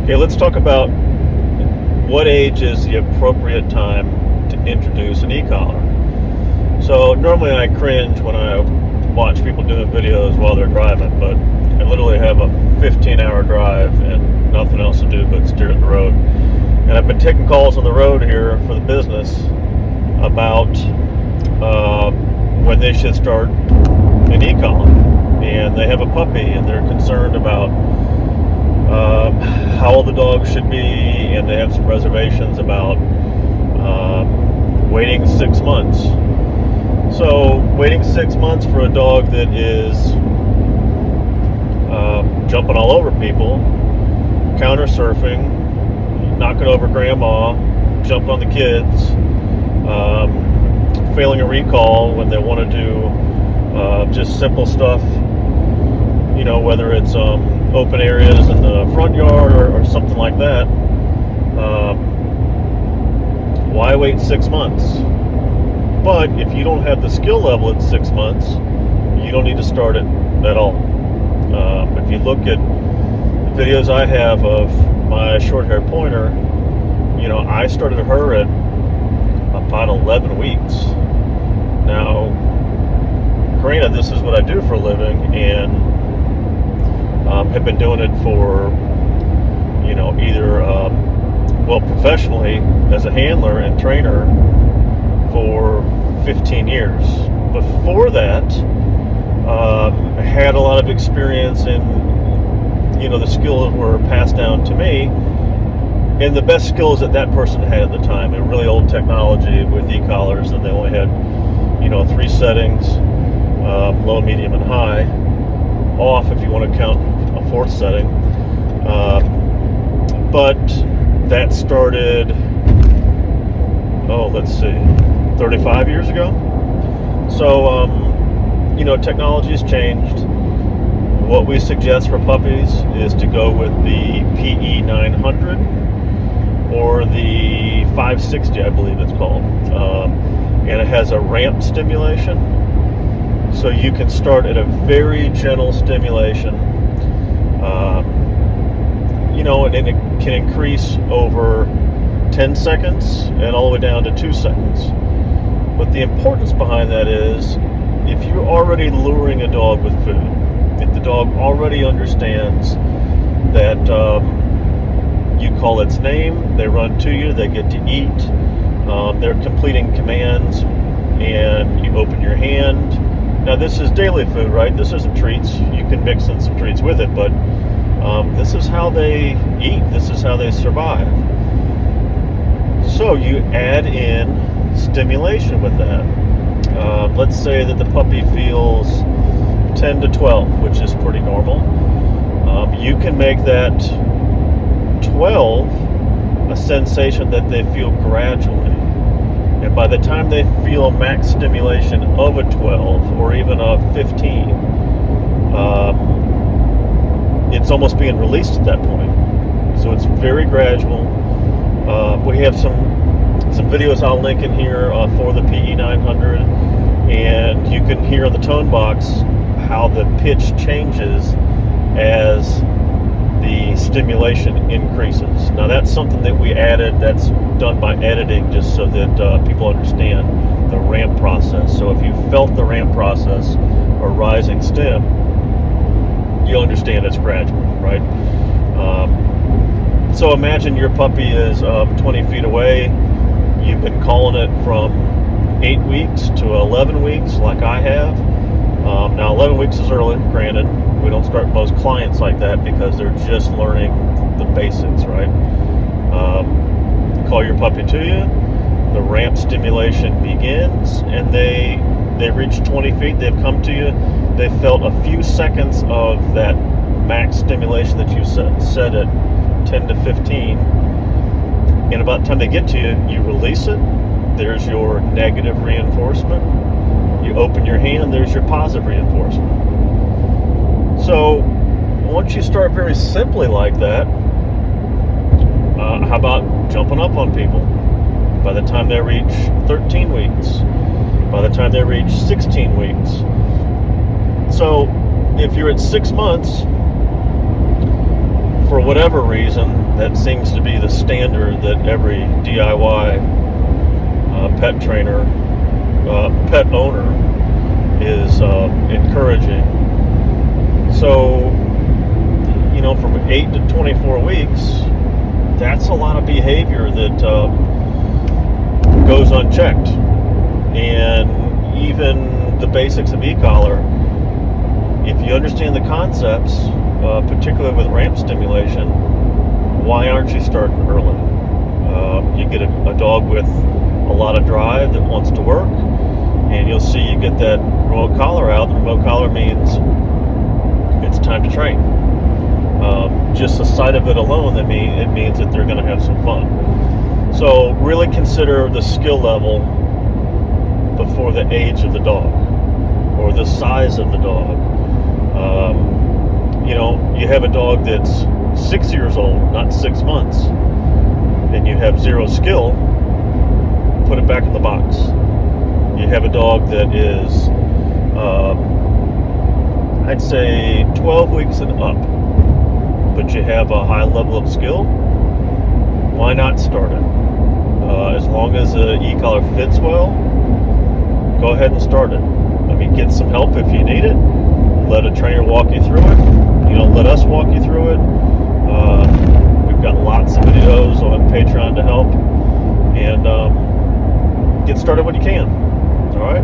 Okay, let's talk about what age is the appropriate time to introduce an e-collar. So normally I cringe when I watch people doing videos while they're driving, but I literally have a 15-hour drive and nothing else to do but steer the road. And I've been taking calls on the road here for the business about when they should start an e-collar. And they have a puppy and they're concerned about how old the dog should be, and they have some reservations about waiting 6 months. So waiting 6 months for a dog that is jumping all over people, counter surfing, knocking over grandma, jumping on the kids, failing a recall when they want to do just simple stuff, whether it's open areas in the front yard or something like that. Why wait 6 months? But if you don't have the skill level at 6 months, you don't need to start it at all. If you look at the videos I have of my short-haired pointer, I started her at about 11 weeks. Now, granted, this is what I do for a living, and have been doing it for, either, professionally as a handler and trainer for 15 years. Before that, I had a lot of experience in, the skills were passed down to me, and the best skills that person had at the time, and really old technology with e-collars, and they only had, 3 settings, low, medium, and high. Off if you want to count a 4th setting. But that started, 35 years ago. So, technology has changed. What we suggest for puppies is to go with the PE 900 or the 560, I believe it's called. And it has a ramp stimulation. So you can start at a very gentle stimulation, and it can increase over 10 seconds and all the way down to 2 seconds. But the importance behind that is, if you're already luring a dog with food, if the dog already understands that you call its name, they run to you, they get to eat, they're completing commands, and you open your hand. Now, this is daily food, right? This isn't treats. You can mix in some treats with it, but this is how they eat. This is how they survive. So you add in stimulation with that. Let's say that the puppy feels 10 to 12, which is pretty normal. You can make that 12 a sensation that they feel gradually. And by the time they feel max stimulation of a 12 or even a 15, it's almost being released at that point. So it's very gradual. We have some videos I'll link in here for the PE 900, and you can hear on the tone box how the pitch changes as the stimulation increases. Now, that's something that we added, that's done by editing, just so that people understand the ramp process. So if you felt the ramp process or rising stim, you'll understand it's gradual, right? So imagine your puppy is 20 feet away. You've been calling it from 8 weeks to 11 weeks, like I have. Now, 11 weeks is early, granted. We don't start most clients like that because they're just learning the basics, right? Call your puppy to you, the ramp stimulation begins, and they reach 20 feet, they've come to you, they felt a few seconds of that max stimulation that you set at 10 to 15, and about the time they get to you, you release it, there's your negative reinforcement, you open your hand, there's your positive reinforcement. So once you start very simply like that, how about jumping up on people? By the time they reach 13 weeks, by the time they reach 16 weeks. So if you're at 6 months, for whatever reason, That seems to be the standard that every DIY pet trainer, pet owner is encouraging. So, from 8 to 24 weeks, that's a lot of behavior that goes unchecked. And even the basics of e-collar, if you understand the concepts, particularly with ramp stimulation, why aren't you starting early? You get a dog with a lot of drive that wants to work, and you'll see you get that remote collar out. The remote collar means it's time to train. Just the sight of it alone, it means that they're going to have some fun. So really consider the skill level before the age of the dog or the size of the dog. You have a dog that's 6 years old, not 6 months, and you have zero skill, put it back in the box. You have a dog that is, I'd say 12 weeks and up, but you have a high level of skill, why not start it? As long as the e-collar fits well, go ahead and start it. Get some help if you need it. Let a trainer walk you through it. Let us walk you through it. We've got lots of videos on Patreon to help. And get started when you can. All right?